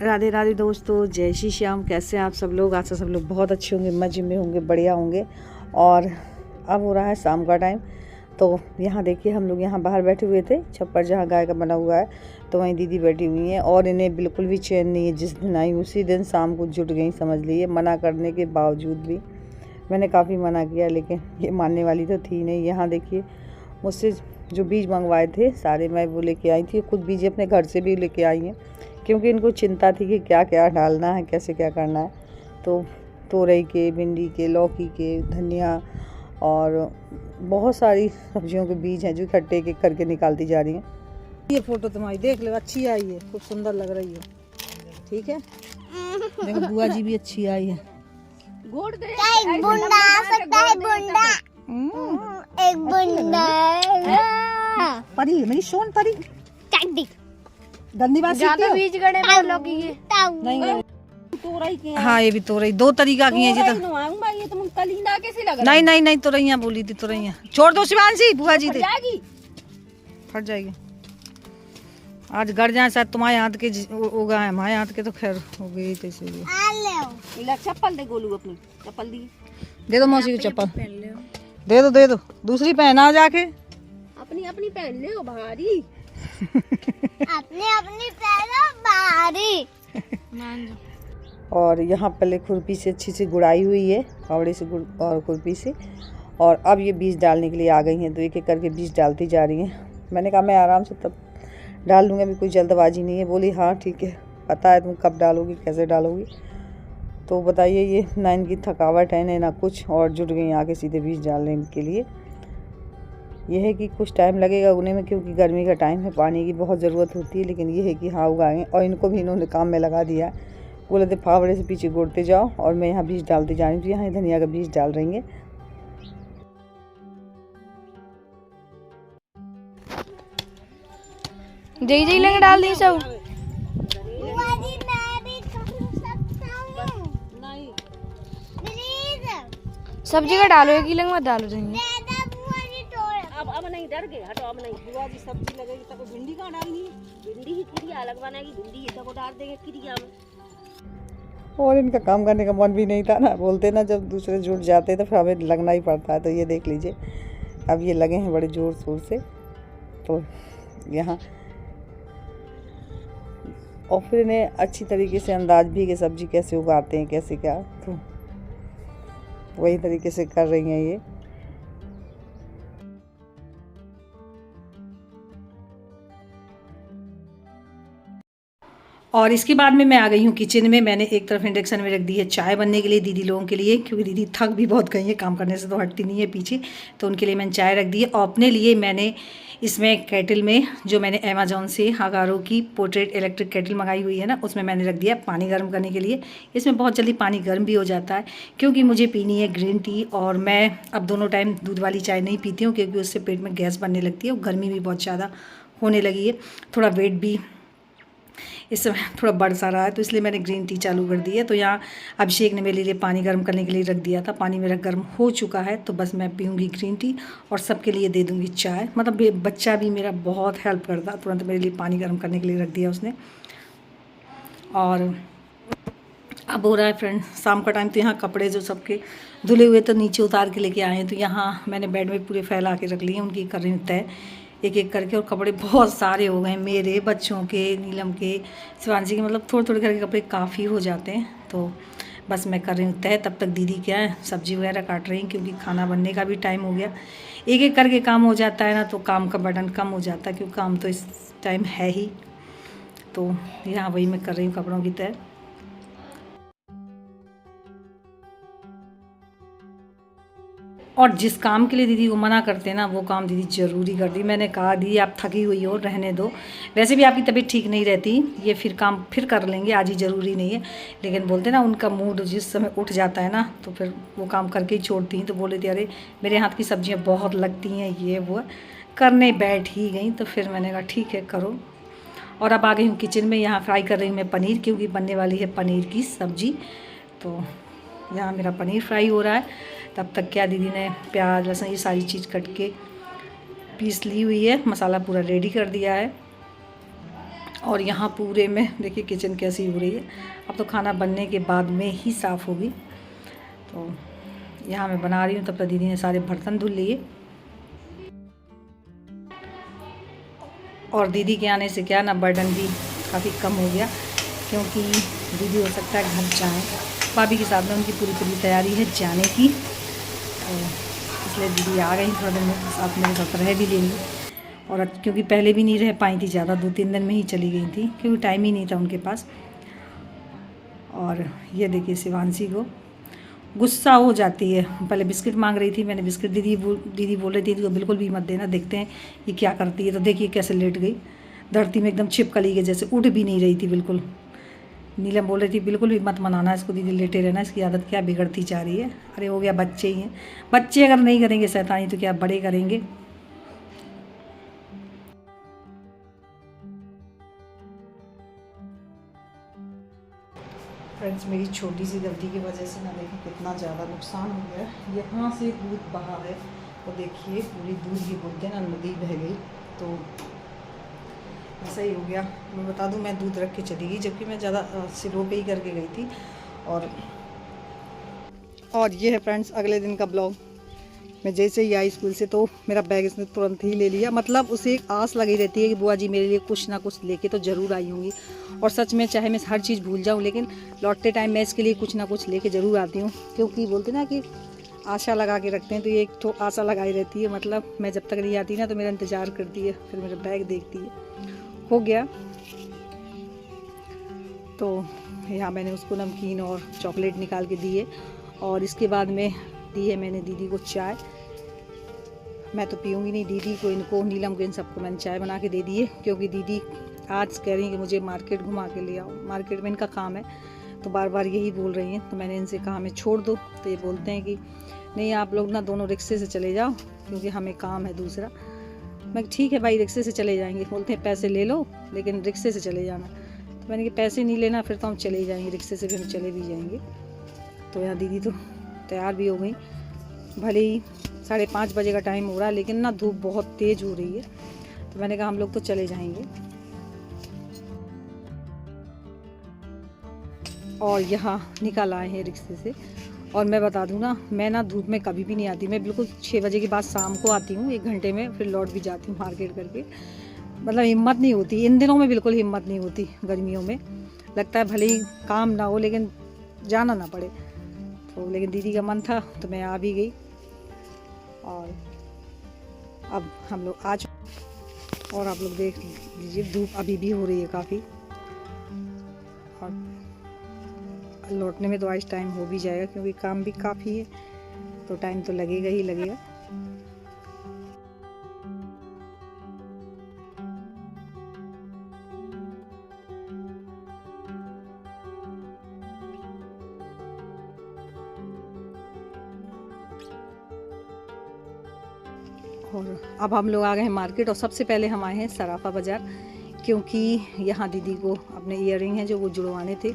राधे राधे दोस्तों, जय श्री श्याम। कैसे हैं आप सब लोग? आज से सब लोग बहुत अच्छे होंगे, मज़े में होंगे, बढ़िया होंगे। और अब हो रहा है शाम का टाइम। तो यहाँ देखिए, हम लोग यहाँ बाहर बैठे हुए थे, छप्पर जहाँ गाय का बना हुआ है, तो वहीं दीदी बैठी हुई हैं और इन्हें बिल्कुल भी चैन नहीं है। जिस दिन आई उसी दिन शाम को जुट गई, समझ लीजिए। मना करने के बावजूद भी मैंने काफ़ी मना किया, लेकिन ये मानने वाली तो थी नहीं। यहाँ देखिए, मुझसे जो बीज मंगवाए थे सारे मैं वो लेके आई थी। खुद बीज अपने घर से भी लेके आई हैं, क्योंकि इनको चिंता थी कि क्या क्या डालना है, कैसे क्या करना है। तो तोरई के, भिंडी के, लौकी के, धनिया और बहुत सारी सब्जियों के बीज हैं जो इकट्ठे एक एक करके निकालती जा रही हैं। ये फ़ोटो तुम्हारी देख लो, अच्छी आई है, खूब सुंदर लग रही है। ठीक है, देखो बुआ जी भी अच्छी आई है। एक बुंदा परी, मेरी सोन परी। गंदी बात बीज गड़े नहीं। तोरई के हाँ, ये भी तोरई दो तरीका की है जी। ये तुम कलींदा कैसे लग नहीं नहीं नहीं, तोरैया बोली थी, तोरैया छोड़ दो शिवांशी, बुआ जी थे फट जाएगी। आज गड़ जाए शायद तुम्हारे हाथ के उगा है, हमारे हाथ के तो खैर हो गई। तो इसीलिए चप्पल दे गोलू, अपनी चप्पल दी, दे दो मौसी की चप्पल, दे दो दूसरी पहना जाके। अपनी अपनी पहन ले भारी अपनी पहनो भारी। और यहाँ पहले खुरपी से अच्छी सी गुड़ाई हुई है, फावड़े से गुड़ और खुरपी से। और अब ये बीज डालने के लिए आ गई हैं, तो एक एक करके बीज डालती जा रही हैं। मैंने कहा मैं आराम से तब डाल लूँगी, अभी कोई जल्दबाजी नहीं है। बोली हाँ ठीक है, पता है तुम कब डालोगी, कैसे डालोगी। तो बताइए, ये ना इनकी थकावट है ना कुछ, और जुट गई आके सीधे बीज डालने के लिए। यह है कि कुछ टाइम लगेगा उगने में, क्योंकि गर्मी का टाइम है, पानी की बहुत ज़रूरत होती है। लेकिन ये है कि हाँ उगाएंगे। और इनको भी इन्होंने काम में लगा दिया है। बोले थे फावड़े से पीछे गोड़ते जाओ, और मैं यहाँ बीज डालती जा रही हूँ। यहाँ धनिया का बीज डाल रही हैं। जय लंग डाल दी सब। सब्जी का डालो, एक ही लंग मत डालो। अब नहीं, डर गए, हटो। अब नहीं, बुआ जी सब्जी लगेगी तब भिंडी कहाँ डालनी है? भिंडी ही क्रिया अलग बनाएगी, भिंडी इधर को डाल देंगे क्रिया में। और इनका काम करने का मन भी नहीं था ना। बोलते ना, जब दूसरे जुट जाते तो फिर हमें लगना ही पड़ता है। तो ये देख लीजिए, अब ये लगे हैं बड़े ज़ोर शोर से। तो यहाँ और फिर इन्हें अच्छी तरीके से अंदाज भी कि सब्जी कैसे उगाते हैं, कैसे क्या, तो वही तरीके से कर रही हैं ये। और इसके बाद में मैं आ गई हूँ किचन में। मैंने एक तरफ इंडक्शन में रख दी है चाय बनने के लिए दीदी लोगों के लिए, क्योंकि दीदी थक भी बहुत गई है, काम करने से तो हटती नहीं है पीछे। तो उनके लिए मैंने चाय रख दी है। और अपने लिए मैंने इसमें केटल में, जो मैंने अमेज़ॉन से हागारो की पोर्ट्रेट इलेक्ट्रिक केटल मंगाई हुई है ना, उसमें मैंने रख दिया पानी गर्म करने के लिए। इसमें बहुत जल्दी पानी गर्म भी हो जाता है, क्योंकि मुझे पीनी है ग्रीन टी। और मैं अब दोनों टाइम दूध वाली चाय नहीं पीती हूँ, क्योंकि उससे पेट में गैस बनने लगती है और गर्मी भी बहुत ज़्यादा होने लगी है। थोड़ा वेट भी इस समय थोड़ा बढ़ सा रहा है, तो इसलिए मैंने ग्रीन टी चालू कर दी है। तो यहाँ अभिषेक ने मेरे लिए पानी गर्म करने के लिए रख दिया था। पानी मेरा गर्म हो चुका है, तो बस मैं पीऊँगी ग्रीन टी और सबके लिए दे दूँगी चाय। मतलब बच्चा भी मेरा बहुत हेल्प करता, तुरंत मेरे लिए पानी गर्म करने के लिए रख दिया उसने। और अब हो रहा है फ्रेंड शाम का टाइम। तो यहाँ कपड़े जो सबके धुले हुए तो नीचे उतार के लेके आए हैं, तो यहाँ मैंने बेड में पूरे फैला के रख लिए हैं। उनकी कर रही हूँ तय एक एक करके। और कपड़े बहुत सारे हो गए, मेरे, बच्चों के, नीलम के, शिवांशी के, मतलब थोड़े थोड़े करके कपड़े काफ़ी हो जाते हैं। तो बस मैं कर रही हूँ तय। तब तक दीदी क्या है सब्जी वगैरह काट रही हैं, क्योंकि खाना बनने का भी टाइम हो गया। एक एक करके काम हो जाता है ना, तो काम का बर्डन कम हो जाता है, क्योंकि काम तो इस टाइम है ही। तो यहाँ वही मैं कर रही हूँ कपड़ों की तय। और जिस काम के लिए दीदी को मना करते हैं ना, वो काम दीदी ज़रूरी कर दी। मैंने कहा दीदी आप थकी हुई हो, रहने दो, वैसे भी आपकी तबीयत ठीक नहीं रहती, ये फिर काम फिर कर लेंगे, आज ही ज़रूरी नहीं है। लेकिन बोलते ना, उनका मूड जिस समय उठ जाता है ना, तो फिर वो काम करके ही छोड़ती हैं। तो बोले थे अरे मेरे हाथ की सब्जियाँ बहुत लगती हैं, ये वो करने बैठ ही गई। तो फिर मैंने कहा ठीक है करो। और अब आ गई हूँ किचन में। यहाँ फ्राई कर रही हूँ मैं पनीर, क्योंकि बनने वाली है पनीर की सब्ज़ी। तो यहाँ मेरा पनीर फ्राई हो रहा है। तब तक क्या दीदी ने प्याज, लहसुन, ये सारी चीज़ कट के पीस ली हुई है, मसाला पूरा रेडी कर दिया है। और यहाँ पूरे में देखिए किचन कैसी हो रही है। अब तो खाना बनने के बाद में ही साफ़ होगी। तो यहाँ मैं बना रही हूँ, तब तक दीदी ने सारे बर्तन धुल लिए। और दीदी के आने से क्या ना बर्डन भी काफ़ी कम हो गया, क्योंकि दीदी हो सकता है घर जाएँ। भाभी के साथ में उनकी पूरी तैयारी है जाने की, तो इसलिए दीदी आ गई। थोड़ा दिन साथ मेरे साथ रह भी लेंगी। और क्योंकि पहले भी नहीं रह पाई थी ज़्यादा, 2-3 दिन में ही चली गई थी, क्योंकि टाइम ही नहीं था उनके पास। और ये देखिए शिवांशी को गुस्सा हो जाती है। पहले बिस्किट मांग रही थी, मैंने बिस्किट दीदी बोल रही थी तो बिल्कुल भी मत देना, देखते हैं ये क्या करती है। तो देखिए कैसे लेट गई धरती में, एकदम छिपकली के जैसे, उठ भी नहीं रही थी बिल्कुल। नीलम बोल रही थी बिल्कुल भी मत मनाना इसको दीदी, लेटे रहना, इसकी आदत क्या बिगड़ती जा रही है। अरे हो गया, बच्चे ही हैं, बच्चे अगर नहीं करेंगे शैतानी तो क्या बड़े करेंगे। फ्रेंड्स, मेरी छोटी सी गलती की वजह से ना देखिए कितना ज़्यादा नुकसान हो गया। यहाँ से दूध बहा है, तो देखिए पूरी दूध की बूंदें ना नदी बह गई। तो ऐसा ही हो गया। मैं बता दूं, मैं दूध रख के चली गई, जबकि मैं ज़्यादा स्लो पे ही करके गई थी। और ये है फ्रेंड्स अगले दिन का ब्लॉग। मैं जैसे ही आई स्कूल से तो मेरा बैग इसने तुरंत ही ले लिया। मतलब उसे एक आस लगी रहती है कि बुआ जी मेरे लिए कुछ ना कुछ लेके तो ज़रूर आई होंगी। और सच में चाहे मैं हर चीज़ भूल जाऊँ, लेकिन लौटते टाइम मैं इसके लिए कुछ ना कुछ लेके ज़रूर आती हूँ। क्योंकि बोलते ना कि आशा लगा के रखते हैं, तो ये एक तो आशा लगाई रहती है। मतलब मैं जब तक नहीं आती ना तो मेरा इंतज़ार करती है, फिर मेरा बैग देखती है। हो गया। तो यहाँ मैंने उसको नमकीन और चॉकलेट निकाल के दिए। और इसके बाद में दी है मैंने दीदी को चाय। मैं तो पीऊँगी नहीं, दीदी को, इनको, नीलम को, इन सबको मैंने चाय बना के दे दी है। क्योंकि दीदी आज कह रही हैं कि मुझे मार्केट घुमा के ले आओ। मार्केट में इनका काम है, तो बार बार यही बोल रही हैं। तो मैंने इनसे कहा हमें छोड़ दो, तो ये बोलते हैं कि नहीं आप लोग ना दोनों रिक्शे से चले जाओ, क्योंकि हमें काम है दूसरा। मैं ठीक है भाई, रिक्शे से चले जाएंगे। बोलते हैं पैसे ले लो, लेकिन रिक्शे से चले जाना। तो मैंने कहा पैसे नहीं लेना, फिर तो हम चले ही जाएंगे, रिक्शे से फिर चले भी जाएंगे। तो यहाँ दीदी तो तैयार भी हो गई। भले ही 5:30 बजे का टाइम हो रहा है, लेकिन ना धूप बहुत तेज़ हो रही है। तो मैंने कहा हम लोग तो चले जाएंगे। और यहाँ निकल आए हैं रिक्शे से। और मैं बता दूँ ना, मैं ना धूप में कभी भी नहीं आती। मैं बिल्कुल 6 बजे के बाद शाम को आती हूँ, 1 घंटे में, फिर लौट भी जाती हूँ मार्केट करके। मतलब हिम्मत नहीं होती इन दिनों में, बिल्कुल हिम्मत नहीं होती। गर्मियों में लगता है भले ही काम ना हो, लेकिन जाना ना पड़े। तो लेकिन दीदी का मन था तो मैं आ भी गई। और अब हम लोग आज, और आप लोग देख लीजिए धूप अभी भी हो रही है काफ़ी। और लौटने में तो आज टाइम हो भी जाएगा, क्योंकि काम भी काफ़ी है, तो टाइम तो लगेगा ही लगेगा। और अब हम लोग आ गए हैं मार्केट। और सबसे पहले हम आए हैं सराफा बाज़ार, क्योंकि यहाँ दीदी को अपने ईयरिंग हैं जो वो जुड़वाने थे,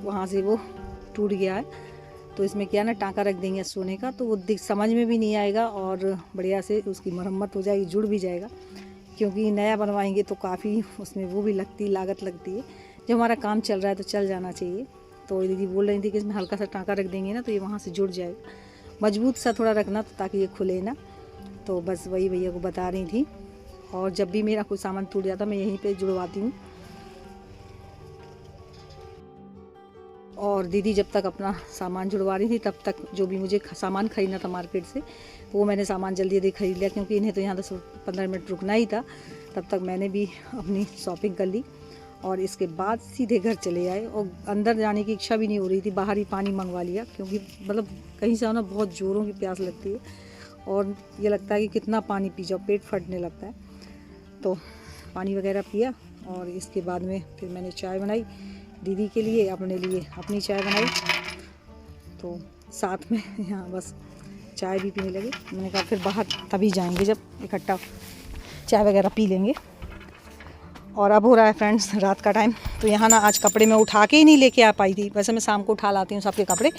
वहाँ से वो टूट गया है। तो इसमें क्या ना टाँका रख देंगे सोने का, तो वो समझ में भी नहीं आएगा और बढ़िया से उसकी मरम्मत हो जाएगी, जुड़ भी जाएगा। क्योंकि नया बनवाएंगे तो काफ़ी उसमें वो भी लागत लगती है। जब हमारा काम चल रहा है तो चल जाना चाहिए। तो दीदी बोल रही थी कि इसमें हल्का सा टाँका रख देंगे ना तो ये वहाँ से जुड़ जाएगा, मजबूत सा थोड़ा रखना ताकि ये खुले ना। तो बस वही भैया को बता रही थी। और जब भी मेरा कोई सामान टूट जाता मैं यहीं पे जुड़वाती हूँ। और दीदी जब तक अपना सामान जुड़वा रही थी, तब तक जो भी मुझे सामान ख़रीदना था मार्केट से, वो मैंने सामान जल्दी जल्दी ख़रीद लिया, क्योंकि इन्हें तो यहाँ 10-15 मिनट रुकना ही था। तब तक मैंने भी अपनी शॉपिंग कर ली और इसके बाद सीधे घर चले आए। और अंदर जाने की इच्छा भी नहीं हो रही थी, बाहर ही पानी मंगवा लिया, क्योंकि मतलब कहीं से ना बहुत ज़ोरों की प्यास लगती है और ये लगता है कि कितना पानी पी जाओ, पेट फटने लगता है। तो पानी वगैरह पिया और इसके बाद में फिर मैंने चाय बनाई दीदी के लिए, अपने लिए अपनी चाय बनाई। तो साथ में यहाँ बस चाय भी पीने लगे। मैंने कहा फिर बाहर तभी जाएंगे जब इकट्ठा चाय वगैरह पी लेंगे। और अब हो रहा है फ्रेंड्स रात का टाइम। तो यहाँ ना आज कपड़े मैं उठा के ही नहीं लेके आ पाई थी। वैसे मैं शाम को उठा लाती हूँ सबके कपड़े,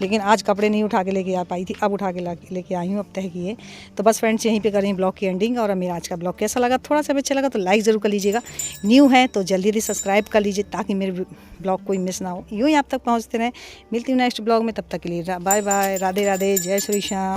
लेकिन आज कपड़े नहीं उठा के लेके आ पाई थी। अब उठा के लेके आई हूँ, अब तय किए। तो बस फ्रेंड्स यहीं पे करें ब्लॉग की एंडिंग। और मेरा आज का ब्लॉग कैसा लगा, थोड़ा सा अच्छा लगा तो लाइक ज़रूर कर लीजिएगा। न्यू है तो जल्दी जल्दी सब्सक्राइब कर लीजिए ताकि मेरे ब्लॉग कोई मिस ना हो, यूँ ही आप तक पहुँचते रहें। मिलती हूँ नेक्स्ट ब्लॉग में, तब तक के लिए बाय बाय, राधे राधे, जय श्री श्याम।